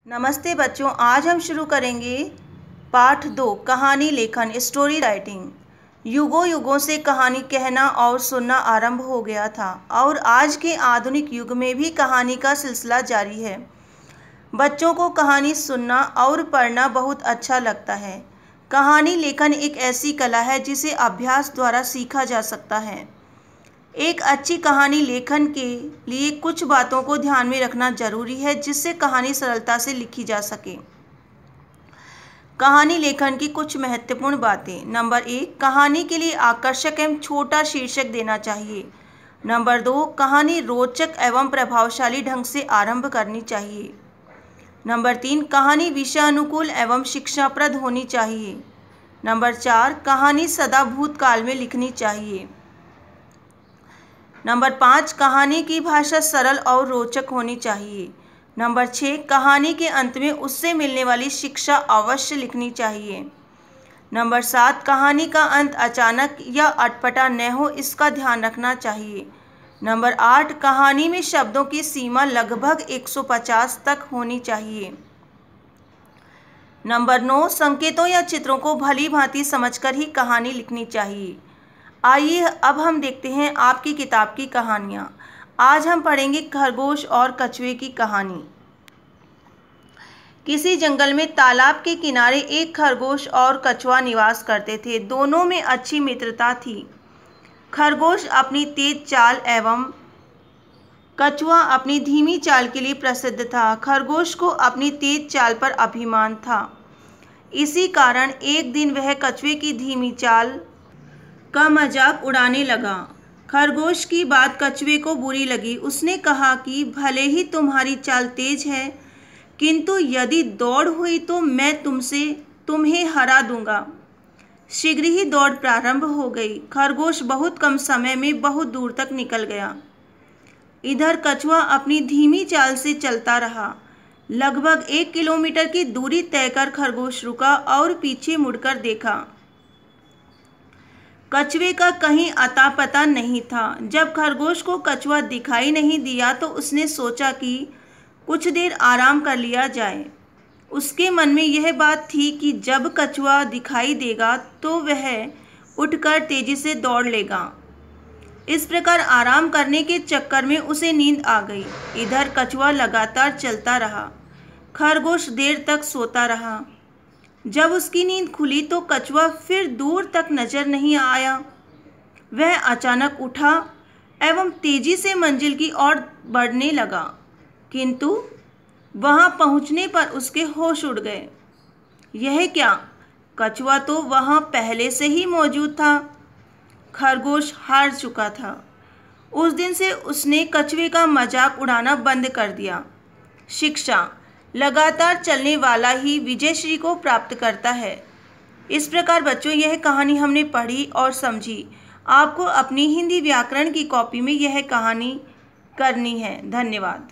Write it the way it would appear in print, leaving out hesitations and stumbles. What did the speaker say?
नमस्ते बच्चों, आज हम शुरू करेंगे पाठ 2 कहानी लेखन स्टोरी राइटिंग। युगों युगों से कहानी कहना और सुनना आरंभ हो गया था और आज के आधुनिक युग में भी कहानी का सिलसिला जारी है। बच्चों को कहानी सुनना और पढ़ना बहुत अच्छा लगता है। कहानी लेखन एक ऐसी कला है जिसे अभ्यास द्वारा सीखा जा सकता है। एक अच्छी कहानी लेखन के लिए कुछ बातों को ध्यान में रखना जरूरी है जिससे कहानी सरलता से लिखी जा सके। कहानी लेखन की कुछ महत्वपूर्ण बातें। नंबर 1, कहानी के लिए आकर्षक एवं छोटा शीर्षक देना चाहिए। नंबर 2, कहानी रोचक एवं प्रभावशाली ढंग से आरंभ करनी चाहिए। नंबर 3, कहानी विषय अनुकूल एवं शिक्षाप्रद होनी चाहिए। नंबर 4, कहानी सदा भूतकाल में लिखनी चाहिए। नंबर 5, कहानी की भाषा सरल और रोचक होनी चाहिए। नंबर 6, कहानी के अंत में उससे मिलने वाली शिक्षा अवश्य लिखनी चाहिए। नंबर 7, कहानी का अंत अचानक या अटपटा न हो, इसका ध्यान रखना चाहिए। नंबर 8, कहानी में शब्दों की सीमा लगभग 150 तक होनी चाहिए। नंबर 9, संकेतों या चित्रों को भली भांति समझकर ही कहानी लिखनी चाहिए। आइए अब हम देखते हैं आपकी किताब की कहानियाँ। आज हम पढ़ेंगे खरगोश और कछुए की कहानी। किसी जंगल में तालाब के किनारे एक खरगोश और कछुआ निवास करते थे। दोनों में अच्छी मित्रता थी। खरगोश अपनी तेज चाल एवं कछुआ अपनी धीमी चाल के लिए प्रसिद्ध था। खरगोश को अपनी तेज चाल पर अभिमान था। इसी कारण एक दिन वह कछुए की धीमी चाल का मजाक उड़ाने लगा। खरगोश की बात कछुए को बुरी लगी। उसने कहा कि भले ही तुम्हारी चाल तेज है, किंतु यदि दौड़ हुई तो मैं तुम्हें हरा दूंगा। शीघ्र ही दौड़ प्रारंभ हो गई। खरगोश बहुत कम समय में बहुत दूर तक निकल गया। इधर कछुआ अपनी धीमी चाल से चलता रहा। लगभग 1 किलोमीटर की दूरी तय कर खरगोश रुका और पीछे मुड़कर देखा। कछुए का कहीं अता पता नहीं था। जब खरगोश को कछुआ दिखाई नहीं दिया तो उसने सोचा कि कुछ देर आराम कर लिया जाए। उसके मन में यह बात थी कि जब कछुआ दिखाई देगा तो वह उठकर तेजी से दौड़ लेगा। इस प्रकार आराम करने के चक्कर में उसे नींद आ गई। इधर कछुआ लगातार चलता रहा। खरगोश देर तक सोता रहा। जब उसकी नींद खुली तो कछुआ फिर दूर तक नजर नहीं आया। वह अचानक उठा एवं तेजी से मंजिल की ओर बढ़ने लगा, किंतु वहां पहुंचने पर उसके होश उड़ गए। यह क्या? कछुआ तो वहां पहले से ही मौजूद था। खरगोश हार चुका था। उस दिन से उसने कछुए का मजाक उड़ाना बंद कर दिया। शिक्षा: लगातार चलने वाला ही विजयश्री को प्राप्त करता है। इस प्रकार बच्चों, यह कहानी हमने पढ़ी और समझी। आपको अपनी हिंदी व्याकरण की कॉपी में यह कहानी करनी है। धन्यवाद।